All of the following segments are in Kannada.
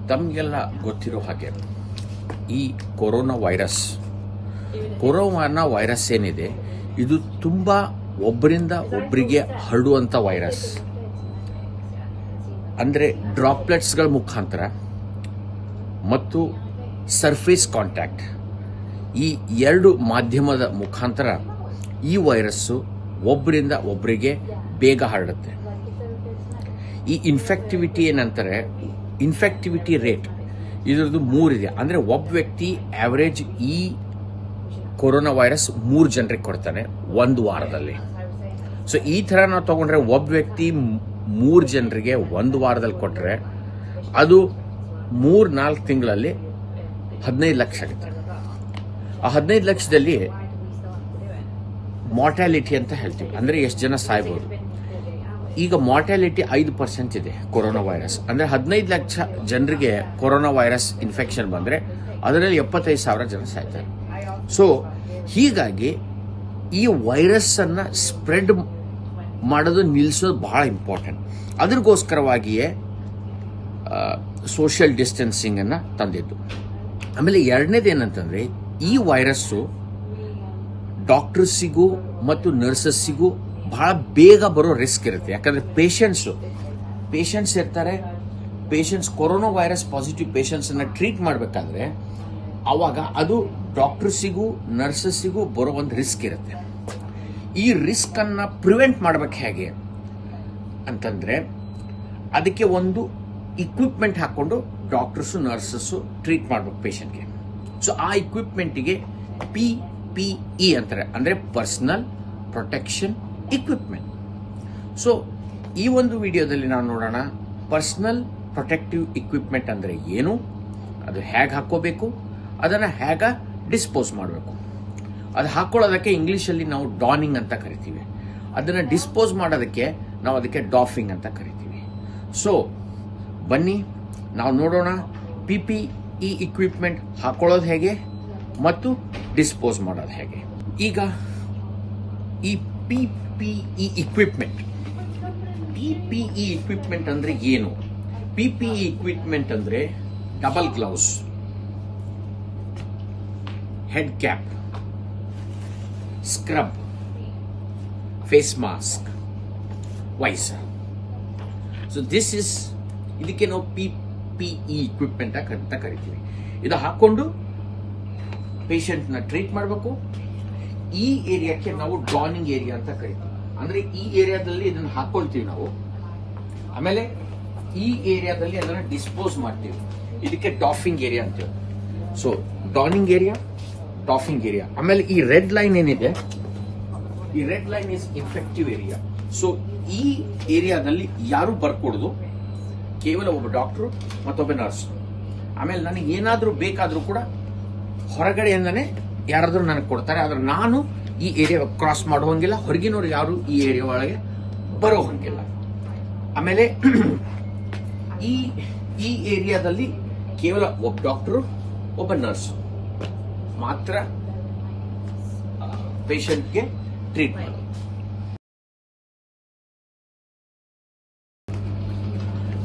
ತಮಗೆಲ್ಲ ಗೊತ್ತಿರೋ ಹಾಗೆ ಈ ಕೊರೋನಾ ವೈರಸ್ ಏನಿದೆ ಇದು ತುಂಬಾ ಒಬ್ಬರಿಂದ ಒಬ್ಬರಿಗೆ ಹರಡುವಂತ ವೈರಸ್. ಅಂದ್ರೆ ಡ್ರಾಪ್ಲೆಟ್ಸ್ಗಳ ಮುಖಾಂತರ ಮತ್ತು ಸರ್ಫೇಸ್ ಕಾಂಟ್ಯಾಕ್ಟ್, ಈ ಎರಡು ಮಾಧ್ಯಮದ ಮುಖಾಂತರ ಈ ವೈರಸ್ಸು ಒಬ್ಬರಿಂದ ಒಬ್ಬರಿಗೆ ಬೇಗ ಹರಡುತ್ತೆ. ಈ ಇನ್ಫೆಕ್ಟಿವಿಟಿ ಏನಂತಾರೆ, ಇನ್ಫೆಕ್ಟಿವಿಟಿ ರೇಟ್ ಇದರದ್ದು 3 ಇದೆ. ಅಂದ್ರೆ ಒಬ್ಬ ವ್ಯಕ್ತಿ ಆವರೇಜ್ ಈ ಕೊರೋನಾ ವೈರಸ್ 3 ಜನರಿಗೆ ಕೊಡ್ತಾನೆ ಒಂದು ವಾರದಲ್ಲಿ. ಸೊ ಈ ತರ ನಾವು ತಗೊಂಡ್ರೆ ಒಬ್ಬ ವ್ಯಕ್ತಿ 3 ಜನರಿಗೆ ಒಂದು ವಾರದಲ್ಲಿ ಕೊಟ್ಟರೆ ಅದು 3-4 ತಿಂಗಳಲ್ಲಿ 15 ಲಕ್ಷ ಆಗುತ್ತೆ. ಆ 15 ಲಕ್ಷದಲ್ಲಿ ಮಾರ್ಟಾಲಿಟಿ ಅಂತ ಹೇಳ್ತೀವಿ, ಅಂದ್ರೆ ಎಷ್ಟು ಜನ ಸಾಯ್ಬೋದು. ಈಗ ಮಾರ್ಟಾಲಿಟಿ 5% ಇದೆ ಕೊರೋನಾ ವೈರಸ್. ಅಂದ್ರೆ 15 ಲಕ್ಷ ಜನರಿಗೆ ಕೊರೋನಾ ವೈರಸ್ ಇನ್ಫೆಕ್ಷನ್ ಬಂದ್ರೆ ಅದರಲ್ಲಿ 75,000 ಜನ ಸಾಯ್ತಾರೆ. ಸೊ ಹೀಗಾಗಿ ಈ ವೈರಸ್ ಅನ್ನ ಸ್ಪ್ರೆಡ್ ಮಾಡೋದು ನಿಲ್ಲಿಸೋದು ಬಹಳ ಇಂಪಾರ್ಟೆಂಟ್. ಅದ್ರಗೋಸ್ಕರವಾಗಿಯೇ ಸೋಷಿಯಲ್ ಡಿಸ್ಟೆನ್ಸಿಂಗ್ ಅನ್ನ ತಂದಿದ್ದು. ಆಮೇಲೆ ಎರಡನೇದು ಏನಂತಂದ್ರೆ, ಈ ವೈರಸ್ಸು ಡಾಕ್ಟರ್ಸಿಗೂ ಮತ್ತು ನರ್ಸಸ್ಸಿಗೂ ಬಹಳ ಬೇಗ ಬರೋ ರಿಸ್ಕ್ ಇರುತ್ತೆ. ಯಾಕಂದ್ರೆ ಪೇಷಂಟ್ಸ್ ಇರ್ತಾರೆ. Patients corona virus positive patients ಅನ್ನ ಟ್ರೀಟ್ ಮಾಡಬೇಕಾದ್ರೆ ಅವಾಗ ಅದು ಡಾಕ್ಟರ್ಸಿಗೂ ನರ್ಸಸ್ಸಿಗೂ ಬರೋ ಒಂದು ರಿಸ್ಕ್ ಇರುತ್ತೆ. ಈ ರಿಸ್ಕ್ ಅನ್ನ ಪ್ರಿವೆಂಟ್ ಮಾಡ್ಬೇಕು ಹೇಗೆ ಅಂತಂದ್ರೆ, ಅದಕ್ಕೆ ಒಂದು ಇಕ್ವಿಪ್ಮೆಂಟ್ ಹಾಕೊಂಡು ಡಾಕ್ಟರ್ಸು ನರ್ಸಸ್ಸು ಟ್ರೀಟ್ ಮಾಡ್ಬೇಕು ಪೇಷಂಟ್ಗೆ. ಸೊ ಆ ಇಕ್ವಿಪ್ಮೆಂಟ್ಗೆ PPE ಅಂತಾರೆ, ಅಂದ್ರೆ ಪರ್ಸನಲ್ ಪ್ರೊಟೆಕ್ಷನ್ ಇಕ್ವಿಪ್ಮೆಂಟ್. ಸೊ ಈ ಒಂದು ವಿಡಿಯೋದಲ್ಲಿ ನಾವು ನೋಡೋಣ ಪರ್ಸನಲ್ ಪ್ರೊಟೆಕ್ಟಿವ್ ಇಕ್ವಿಪ್ಮೆಂಟ್ ಅಂದ್ರೆ ಏನು, ಅದು ಹೇಗೆ ಹಾಕೋಬೇಕು, ಅದನ್ನ ಹೇಗ ಡಿಸ್ಪೋಸ್ ಮಾಡಬೇಕು. ಅದು ಹಾಕೊಳ್ಳೋದಕ್ಕೆ ಇಂಗ್ಲಿಷಲ್ಲಿ ನಾವು ಡಾನಿಂಗ್ ಅಂತ ಕರಿತೀವಿ, ಅದನ್ನ ಡಿಸ್ಪೋಸ್ ಮಾಡೋದಕ್ಕೆ ನಾವು ಅದಕ್ಕೆ ಡಾಫಿಂಗ್ ಅಂತ ಕರಿತೀವಿ. ಸೊ ಬನ್ನಿ ನಾವು ನೋಡೋಣ PPE ಇಕ್ವಿಪ್ಮೆಂಟ್ ಹಾಕೊಳ್ಳೋದು ಹೇಗೆ ಮತ್ತು ಡಿಸ್ಪೋಸ್ ಮಾಡೋದು ಹೇಗೆ. ಈಗ ಈ PPE ಇಕ್ವಿಪ್ಮೆಂಟ್ ಅಂದ್ರೆ ಏನು? PPE ಇಕ್ವಿಪ್ಮೆಂಟ್ ಅಂದ್ರೆ double gloves, head cap, scrub, face mask, visor. So ಇದಕ್ಕೆ ನಾವು PPE ಇಕ್ವಿಪ್ಮೆಂಟ್ ಅಂತ ಕರಿತೀವಿ. ಇದು ಹಾಕೊಂಡು ಪೇಷಂಟ್ ನ ಟ್ರೀಟ್ ಮಾಡಬೇಕು. ಈ ಏರಿಯಾಕ್ಕೆ ನಾವು ಡಾನಿಂಗ್ ಏರಿಯಾ ಅಂತ ಕರಿತೀವಿ. ಅಂದ್ರೆ ಈ ಏರಿಯಾದಲ್ಲಿ ಇದನ್ನ ಹಾಕೊಳ್ತೀವಿ ನಾವು, ಆಮೇಲೆ ಈ ಏರಿಯಾದಲ್ಲಿ ಅದನ್ನ ಡಿಸ್ಪೋಸ್ ಮಾಡ್ತೀವಿ. ಇದಕ್ಕೆ ಡಾಫಿಂಗ್ ಏರಿಯಾ ಅಂತೀವಿ. So donning area, doffing area. ಆಮೇಲೆ ಈ ರೆಡ್ ಲೈನ್ ಏನಿದೆ, ಈ red line is infective area. So ಈ ಏರಿಯಾದಲ್ಲಿ ಯಾರು ಬರ್ಕೊಡುದು, ಕೇವಲ ಒಬ್ಬ ಡಾಕ್ಟರ್ ಮತ್ತೊಬ್ಬ ನರ್ಸ್. ಆಮೇಲೆ ನನಗೆ ಏನಾದ್ರೂ ಬೇಕಾದ್ರೂ ಕೂಡ ಹೊರಗಡೆಯಿಂದನೇ ಯಾರಾದ್ರೂ ನನಗೆ ಕೊಡ್ತಾರೆ. ಆದ್ರೆ ನಾನು ಈ ಏರಿಯಾ ಕ್ರಾಸ್ ಮಾಡುವಂಗಿಲ್ಲ, ಹೊರಗಿನವ್ರು ಯಾರು ಈ ಏರಿಯಾ ಒಳಗೆ ಬರೋ ಹಂಗಿಲ್ಲ. ಆಮೇಲೆ ಈ ಏರಿಯಾದಲ್ಲಿ ಕೇವಲ ಒಬ್ಬ ಡಾಕ್ಟರ್ ಒಬ್ಬ ನರ್ಸ್ ಮಾತ್ರ ಪೇಷಂಟ್ಗೆ ಟ್ರೀಟ್ ಮಾಡೋದು.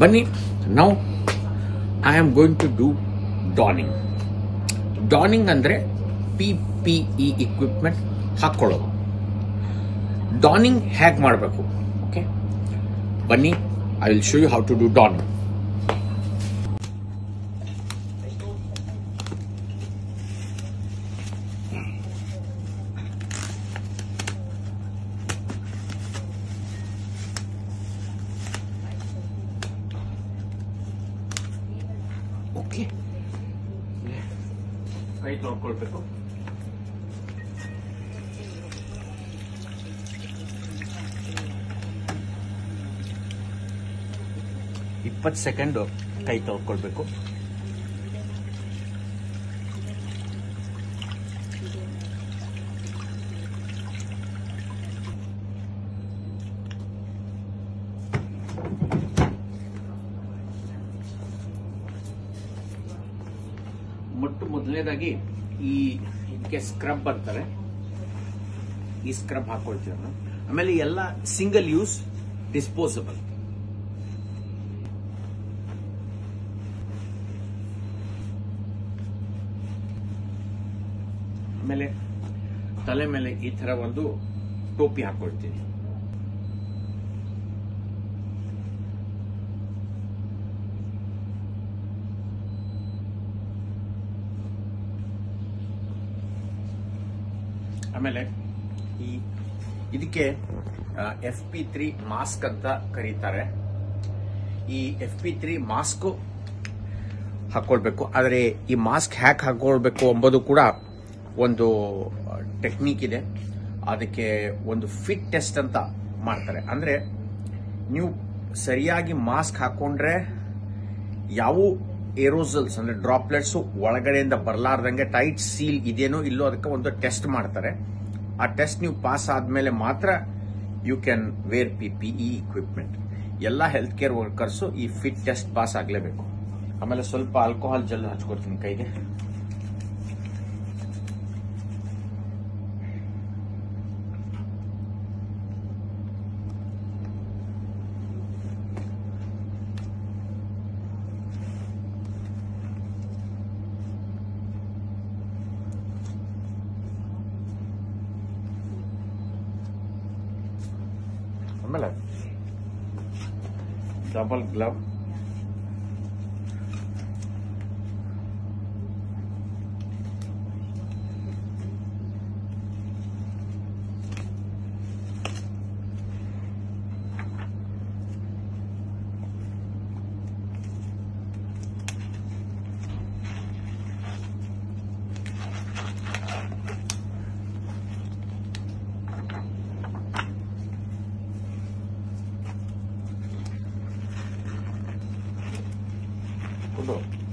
ಬನ್ನಿ, now I am going to do donning. Donning ಅಂದ್ರೆ PPE ಇಕ್ವಿಪ್ಮೆಂಟ್ ಹಾಕೊಳ್ಳೋದು. ಡಾನಿಂಗ್ ಹೇಗೆ ಮಾಡಬೇಕು, ಓಕೆ ಬನ್ನಿ, I will show you how to do donning. Okay, ಕೈ ತೊಳ್ಕೊಳ್ಬೇಕು. ಇಪ್ಪತ್ತು ಸೆಕೆಂಡ್ ಕೈ ತೊಳ್ಕೊಳ್ಬೇಕು. ಮೊದಲನೇದಾಗಿ ಇದಕ್ಕೆ ಸ್ಕ್ರಬ್ ಅಂತಾರೆ, ಈ ಸ್ಕ್ರಬ್ ಹಾಕೊಳ್ತೀವಿ ನಾವು. ಆಮೇಲೆ ಎಲ್ಲ ಸಿಂಗಲ್ ಯೂಸ್ ಡಿಸ್ಪೋಸಬಲ್. ಆಮೇಲೆ ತಲೆ ಮೇಲೆ ಈ ತರ ಒಂದು ಟೋಪಿ ಹಾಕೊಳ್ತೀನಿ. ಆಮೇಲೆ ಇದಕ್ಕೆ FP3 ಮಾಸ್ಕ್ ಅಂತ ಕರೀತಾರೆ. ಈ FP3 ಮಾಸ್ಕ್ ಹಾಕೊಳ್ಬೇಕು. ಆದರೆ ಈ ಮಾಸ್ಕ್ ಹ್ಯಾಕ್ ಹಾಕೊಳ್ಬೇಕು ಎಂಬುದು ಕೂಡ ಒಂದು ಟೆಕ್ನಿಕ್ ಇದೆ. ಅದಕ್ಕೆ ಒಂದು ಫಿಟ್ ಟೆಸ್ಟ್ ಅಂತ ಮಾಡ್ತಾರೆ. ಅಂದ್ರೆ ನೀವು ಸರಿಯಾಗಿ ಮಾಸ್ಕ್ ಹಾಕೊಂಡ್ರೆ ಯಾವ ಏರೋಸಲ್ಸ್ ಅಂದ್ರೆ ಡ್ರಾಪ್ಲೆಟ್ಸ್ ಒಳಗಡೆಯಿಂದ ಬರಲಾರ್ದಂಗೆ ಟೈಟ್ ಸೀಲ್ ಇದೇನೋ ಇಲ್ಲೋ ಅದಕ್ಕೆ ಒಂದು ಟೆಸ್ಟ್ ಮಾಡ್ತಾರೆ. ಆ ಟೆಸ್ಟ್ ನೀವು ಪಾಸ್ ಆದ್ಮೇಲೆ ಮಾತ್ರ you can wear PPE equipment. ಎಲ್ಲ ಹೆಲ್ತ್ ಕೇರ್ ವರ್ಕರ್ಸ್ ಈ ಫಿಟ್ ಟೆಸ್ಟ್ ಪಾಸ್ ಆಗಲೇಬೇಕು. ಆಮೇಲೆ ಸ್ವಲ್ಪ ಆಲ್ಕೋಹಾಲ್ ಜೆಲ್ ಹಚ್ಕೊಳ್ತೀನಿ ಕೈಗೆ. ಆಮೇಲೆ ಡಬಲ್ ಗ್ಲವ್,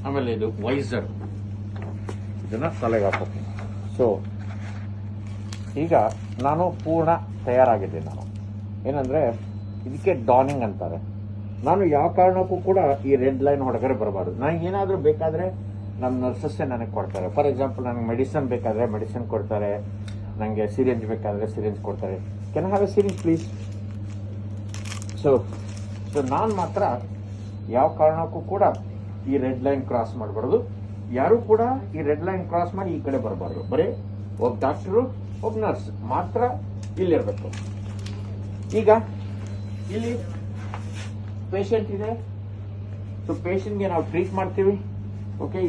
ಆಮೇಲೆ ಇದು ವೈಸರ್, ಇದನ್ನ ತಲೆಗೆ ಹಾಕೋತೀನಿ. ಸೊ ಈಗ ನಾನು ಪೂರ್ಣ ತಯಾರಾಗಿದ್ದೀನಿ. ನಾನು ಏನಂದ್ರೆ ಇದಕ್ಕೆ ಡಾನಿಂಗ್ ಅಂತಾರೆ. ನಾನು ಯಾವ ಕಾರಣಕ್ಕೂ ಕೂಡ ಈ ರೆಡ್ ಲೈನ್ ಹೊರಗಡೆ ಬರಬಾರ್ದು. ನನಗೆ ಏನಾದರೂ ಬೇಕಾದ್ರೆ ನಮ್ಮ ನರ್ಸಸ್ಸೇ ನನಗೆ ಕೊಡ್ತಾರೆ. ಫಾರ್ ಎಕ್ಸಾಂಪಲ್ ನನಗೆ ಮೆಡಿಸಿನ್ ಬೇಕಾದ್ರೆ ಮೆಡಿಸಿನ್ ಕೊಡ್ತಾರೆ, ನನಗೆ ಸಿರಿಂಜ್ ಬೇಕಾದ್ರೆ ಸಿರಿಂಜ್ ಕೊಡ್ತಾರೆ. Ken have A syringe please? So ನಾನು ಮಾತ್ರ ಯಾವ ಕಾರಣಕ್ಕೂ ಕೂಡ ಈ ರೆಡ್ ಲೈನ್ ಕ್ರಾಸ್ ಮಾಡಬಾರ್ದು. ಯಾರು ಕೂಡ ಈ ರೆಡ್ ಲೈನ್ ಕ್ರಾಸ್ ಮಾಡಿ ಈ ಕಡೆ ಬರಬಾರ್ದು. ಬರೀ ಒಬ್ಬ ಡಾಕ್ಟರು ಒಬ್ಬ ನರ್ಸ್ ಮಾತ್ರ ಇಲ್ಲಿರ್ಬೇಕು. ಈಗ ಇಲ್ಲಿ ಪೇಷಂಟ್ ಇದೆ. ಸೊ ಪೇಷಂಟ್ಗೆ ನಾವು ಟ್ರೀಟ್ ಮಾಡ್ತೀವಿ. ಓಕೆ,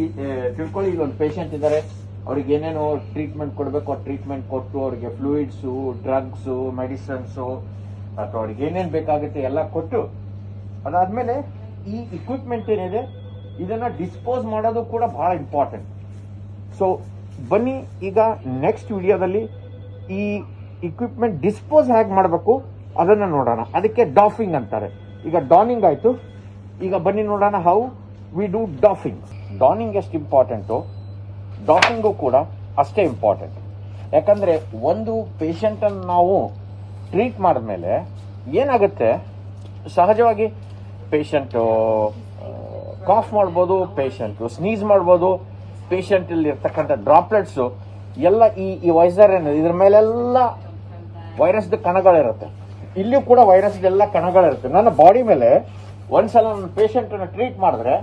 ತಿಳ್ಕೊಳ್ಳಿ, ಈಗ ಒಂದು ಪೇಷಂಟ್ ಇದ್ದಾರೆ, ಅವ್ರಿಗೆ ಏನೇನು ಟ್ರೀಟ್ಮೆಂಟ್ ಕೊಡಬೇಕು ಆ ಟ್ರೀಟ್ಮೆಂಟ್ ಕೊಟ್ಟು ಅವ್ರಿಗೆ ಫ್ಲೂಯಿಡ್ಸು, ಡ್ರಗ್ಸು, ಮೆಡಿಸಿನ್ಸು ಅಥವಾ ಅವ್ರಿಗೆ ಏನೇನು ಬೇಕಾಗುತ್ತೆ ಎಲ್ಲ ಕೊಟ್ಟು ಅದಾದ್ಮೇಲೆ ಈ ಇಕ್ವಿಪ್ಮೆಂಟ್ ಏನಿದೆ ಇದನ್ನ ಡಿಸ್ಪೋಸ್ ಮಾಡೋದು ಕೂಡ ಬಹಳ ಇಂಪಾರ್ಟೆಂಟ್. ಸೊ ಬನ್ನಿ ಈಗ ನೆಕ್ಸ್ಟ್ ವಿಡಿಯೋದಲ್ಲಿ ಈ ಇಕ್ವಿಪ್ಮೆಂಟ್ ಡಿಸ್ಪೋಸ್ ಹೇಗೆ ಮಾಡಬೇಕು ಅದನ್ನ ನೋಡೋಣ. ಅದಕ್ಕೆ ಡಾಫಿಂಗ್ ಅಂತಾರೆ. ಈಗ ಡಾನಿಂಗ್ ಆಯ್ತು, ಈಗ ಬನ್ನಿ ನೋಡೋಣ ಹೌ ವಿ ಡೂ ಡಾಫಿಂಗ್. ಡಾನಿಂಗ್ ಎಷ್ಟು ಇಂಪಾರ್ಟೆಂಟು, ಡಾಫಿಂಗು ಕೂಡ ಅಷ್ಟೇ ಇಂಪಾರ್ಟೆಂಟ್. ಯಾಕಂದ್ರೆ ಒಂದು ಪೇಷಂಟ್ ಅನ್ನು ನಾವು ಟ್ರೀಟ್ ಮಾಡಿದ್ಮೇಲೆ ಏನಾಗುತ್ತೆ, ಸಹಜವಾಗಿ ಪೇಷಂಟ್ ಕಾಫ್ ಮಾಡ್ಬೋದು, ಪೇಷಂಟ್ ಸ್ನೀಸ್ ಮಾಡ್ಬೋದು, ಪೇಷಂಟ್ ಇಲ್ಲಿ ಇರ್ತಕ್ಕಂಥ ಡ್ರಾಪ್ಲೆಟ್ಸ್ ಎಲ್ಲ ಈ ವೈಸರ್ ಏನಿದೆ ಇದ್ರ ಮೇಲೆಲ್ಲ ವೈರಸ್ದ ಕಣಗಳಿರುತ್ತೆ. ಇಲ್ಲಿಯೂ ಕೂಡ ವೈರಸ್ ಎಲ್ಲ ಕಣಗಳಿರುತ್ತೆ. ನನ್ನ ಬಾಡಿ ಮೇಲೆ ಒಂದ್ಸಲ ನನ್ನ ಪೇಷಂಟ್ ಅನ್ನು ಟ್ರೀಟ್ ಮಾಡಿದ್ರೆ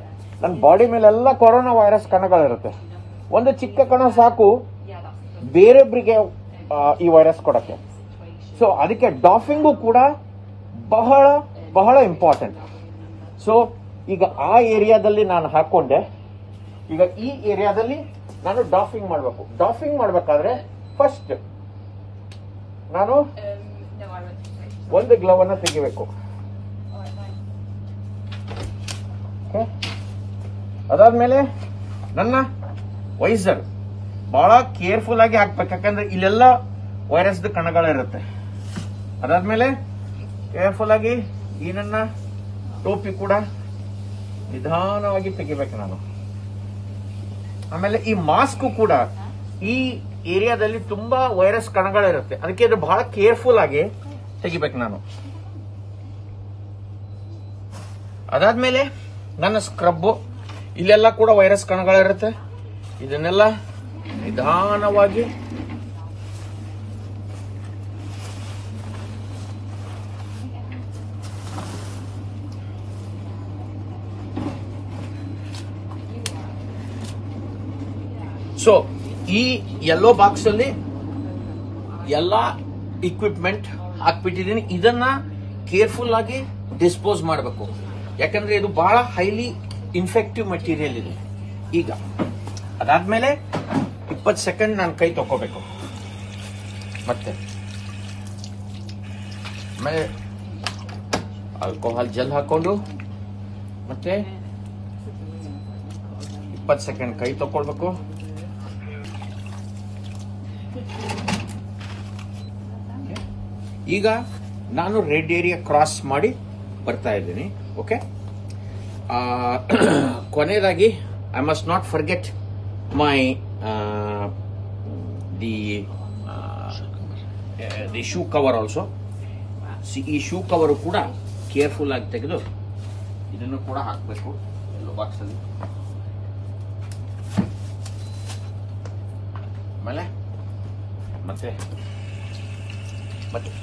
ನನ್ನ ಬಾಡಿ ಮೇಲೆಲ್ಲ ಕೊರೋನಾ ವೈರಸ್ ಕಣಗಳಿರುತ್ತೆ. ಒಂದು ಚಿಕ್ಕ ಕಣ ಸಾಕು ಬೇರೊಬ್ಬರಿಗೆ ಈ ವೈರಸ್ ಕೊಡಕ್ಕೆ. ಸೊ ಅದಕ್ಕೆ ಡಾಫಿಂಗು ಕೂಡ ಬಹಳ ಬಹಳ ಇಂಪಾರ್ಟೆಂಟ್. ಸೊ ಈಗ ಆ ಏರಿಯಾದಲ್ಲಿ ನಾನು ಹಾಕೊಂಡೆ, ಈಗ ಈ ಏರಿಯಾದಲ್ಲಿ ನಾನು ಡಾಫಿಂಗ್ ಮಾಡಬೇಕು. ಡಾಫಿಂಗ್ ಮಾಡಬೇಕಾದ್ರೆ ಫಸ್ಟ್ ನಾನು ಒಂದು ಗ್ಲವ್ ಅನ್ನ ತೆಗಿಬೇಕು. ಅದಾದ್ಮೇಲೆ ನನ್ನ ವೈಸರ್ ಬಹಳ ಕೇರ್ಫುಲ್ ಆಗಿ ಹಾಕ್ಬೇಕು, ಯಾಕಂದ್ರೆ ಇಲ್ಲೆಲ್ಲ ವೈರಸ್ದ ಕಣಗಳಿರುತ್ತೆ. ಅದಾದ್ಮೇಲೆ ಕೇರ್ಫುಲ್ ಆಗಿ ಈ ನನ್ನ ಟೋಪಿ ಕೂಡ ನಿಧಾನವಾಗಿ ತೆಗಿಬೇಕು ನಾನು. ಆಮೇಲೆ ಈ ಮಾಸ್ಕ್ ಕೂಡ ಈ ಏರಿಯಾದಲ್ಲಿ ತುಂಬಾ ವೈರಸ್ ಕಣಗಳಿರುತ್ತೆ, ಅದಕ್ಕೆ ಇದು ಬಹಳ ಕೇರ್ಫುಲ್ ಆಗಿ ತೆಗಿಬೇಕು ನಾನು. ಅದಾದ್ಮೇಲೆ ನನ್ನ ಸ್ಕ್ರಬ್, ಇಲ್ಲೆಲ್ಲ ಕೂಡ ವೈರಸ್ ಕಣಗಳಿರುತ್ತೆ, ಇದನ್ನೆಲ್ಲ ನಿಧಾನವಾಗಿ ಸೊ ಈ ಯೆಲ್ಲೋ ಬಾಕ್ಸ್ ಅಲ್ಲಿ ಎಲ್ಲ ಇಕ್ವಿಪ್ಮೆಂಟ್ ಹಾಕ್ಬಿಟ್ಟಿದ್ದೀನಿ. ಇದನ್ನ ಕೇರ್ಫುಲ್ ಆಗಿ ಡಿಸ್ಪೋಸ್ ಮಾಡಬೇಕು, ಯಾಕಂದ್ರೆ ಇದು ಬಹಳ ಹೈಲಿ ಇನ್ಫೆಕ್ಟಿವ್ ಮೆಟೀರಿಯಲ್ ಇದೆ. ಈಗ ಅದಾದ್ಮೇಲೆ 20 ಸೆಕೆಂಡ್ ನಾನು ಕೈ ತಗೋಬೇಕು, ಮತ್ತೆ ಆಮೇಲೆ ಆಲ್ಕೋಹಾಲ್ ಜೆಲ್ ಹಾಕೊಂಡು ಮತ್ತೆ 20 ಸೆಕೆಂಡ್ ಕೈ ತಗೊಳ್ಬೇಕು. ಈಗ ನಾನು ರೆಡ್ ಏರಿಯಾ ಕ್ರಾಸ್ ಮಾಡಿ ಬರ್ತಾ ಇದ್ದೀನಿ. ಓಕೆ, ಕೊನೆಯದಾಗಿ I must not forget my the shoe cover also. ಈ ಶೂ ಕವರು ಕೂಡ ಕೇರ್ಫುಲ್ ಆಗಿ ತೆಗೆದು ಇದನ್ನು ಕೂಡ ಹಾಕಬೇಕು ಎಲ್ಲೋ ಬಾಕ್ಸ್ ಅಲ್ಲಿ. ಆಮೇಲೆ ಮತ್ತೆ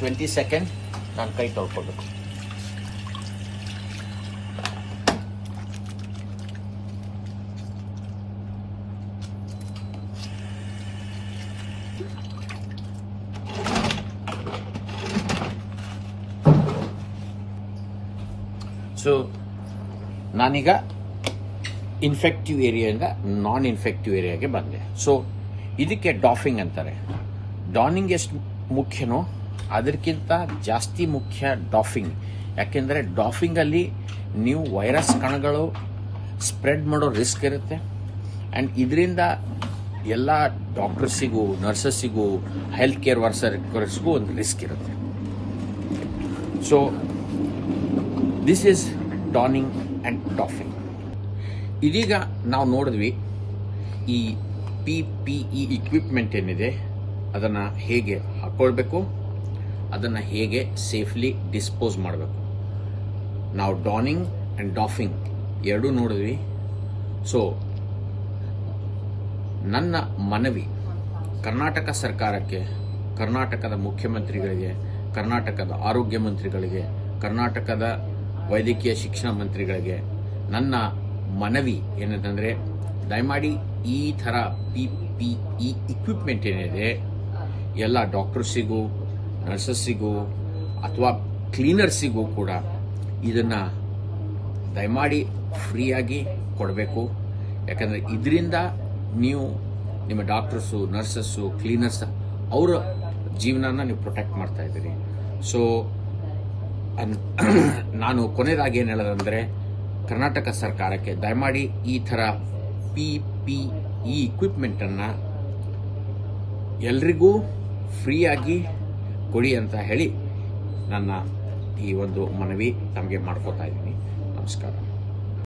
20 ಸೆಕೆಂಡ್ ನಾನು ಕೈ ತೊಳ್ಕೊಳ್ಬೇಕು. ಸೊ ನಾನೀಗ ಇನ್ಫೆಕ್ಟಿವ್ ಏರಿಯಾದಿಂದ ನಾನ್ ಇನ್ಫೆಕ್ಟಿವ್ ಏರಿಯಾಗೆ ಬಂದೆ. ಸೊ ಇದಕ್ಕೆ ಡಾಫಿಂಗ್ ಅಂತಾರೆ. ಡಾನಿಂಗ್ ಎಷ್ಟು ಮುಖ್ಯನೋ ಅದಕ್ಕಿಂತ ಜಾಸ್ತಿ ಮುಖ್ಯ ಡಾಫಿಂಗ್. ಯಾಕೆಂದರೆ ಡಾಫಿಂಗಲ್ಲಿ ನೀವು ವೈರಸ್ ಕಣಗಳು ಸ್ಪ್ರೆಡ್ ಮಾಡೋ ರಿಸ್ಕ್ ಇರುತ್ತೆ. ಆ್ಯಂಡ್ ಇದರಿಂದ ಎಲ್ಲ ಡಾಕ್ಟರ್ಸಿಗೂ, ನರ್ಸಸ್ಸಿಗೂ, ಹೆಲ್ತ್ ಕೇರ್ ವರ್ಕರ್ಸ್ಗೂ ಒಂದು ರಿಸ್ಕ್ ಇರುತ್ತೆ. So this is donning and doffing. ಇದೀಗ ನಾವು ನೋಡಿದ್ವಿ ಈ PPE ಇಕ್ವಿಪ್ಮೆಂಟ್ ಏನಿದೆ ಅದನ್ನು ಹೇಗೆ ಹಾಕ್ಕೊಳ್ಬೇಕು, ಅದನ್ನು ಹೇಗೆ ಸೇಫ್ಲಿ ಡಿಸ್ಪೋಸ್ ಮಾಡಬೇಕು. ನಾವು ಡಾನಿಂಗ್ ಆ್ಯಂಡ್ ಡಾಫಿಂಗ್ ಎರಡೂ ನೋಡಿದ್ವಿ. ಸೊ ನನ್ನ ಮನವಿ ಕರ್ನಾಟಕ ಸರ್ಕಾರಕ್ಕೆ, ಕರ್ನಾಟಕದ ಮುಖ್ಯಮಂತ್ರಿಗಳಿಗೆ, ಕರ್ನಾಟಕದ ಆರೋಗ್ಯ ಮಂತ್ರಿಗಳಿಗೆ, ಕರ್ನಾಟಕದ ವೈದ್ಯಕೀಯ ಶಿಕ್ಷಣ ಮಂತ್ರಿಗಳಿಗೆ ನನ್ನ ಮನವಿ ಏನಂತಂದರೆ, ದಯಮಾಡಿ ಈ ಥರ PPE ಇಕ್ವಿಪ್ಮೆಂಟ್ ಏನಿದೆ ಎಲ್ಲ ಡಾಕ್ಟರ್ಸಿಗೂ, ನರ್ಸಸ್ಸಿಗೂ ಅಥವಾ ಕ್ಲೀನರ್ಸಿಗೂ ಕೂಡ ಇದನ್ನು ದಯಮಾಡಿ ಫ್ರೀಯಾಗಿ ಕೊಡಬೇಕು. ಯಾಕಂದರೆ ಇದರಿಂದ ನೀವು ನಿಮ್ಮ ಡಾಕ್ಟರ್ಸು, ನರ್ಸಸ್ಸು, ಕ್ಲೀನರ್ಸ್ ಅವರ ಜೀವನನ ನೀವು ಪ್ರೊಟೆಕ್ಟ್ ಮಾಡ್ತಾ ಇದ್ದೀರಿ. ಸೊ ನಾನು ಕೊನೆಯದಾಗಿ ಏನು ಹೇಳೋದಂದರೆ, ಕರ್ನಾಟಕ ಸರ್ಕಾರಕ್ಕೆ ದಯಮಾಡಿ ಈ ಥರ PPE ಇಕ್ವಿಪ್ಮೆಂಟನ್ನು ಎಲ್ರಿಗೂ ಫ್ರೀಯಾಗಿ ಕೊಡಿ ಅಂತ ಹೇಳಿ ನನ್ನ ಈ ಒಂದು ಮನವಿ ತಮಗೆ ಮಾಡ್ಕೋತಾ ಇದ್ದೀನಿ. ನಮಸ್ಕಾರ.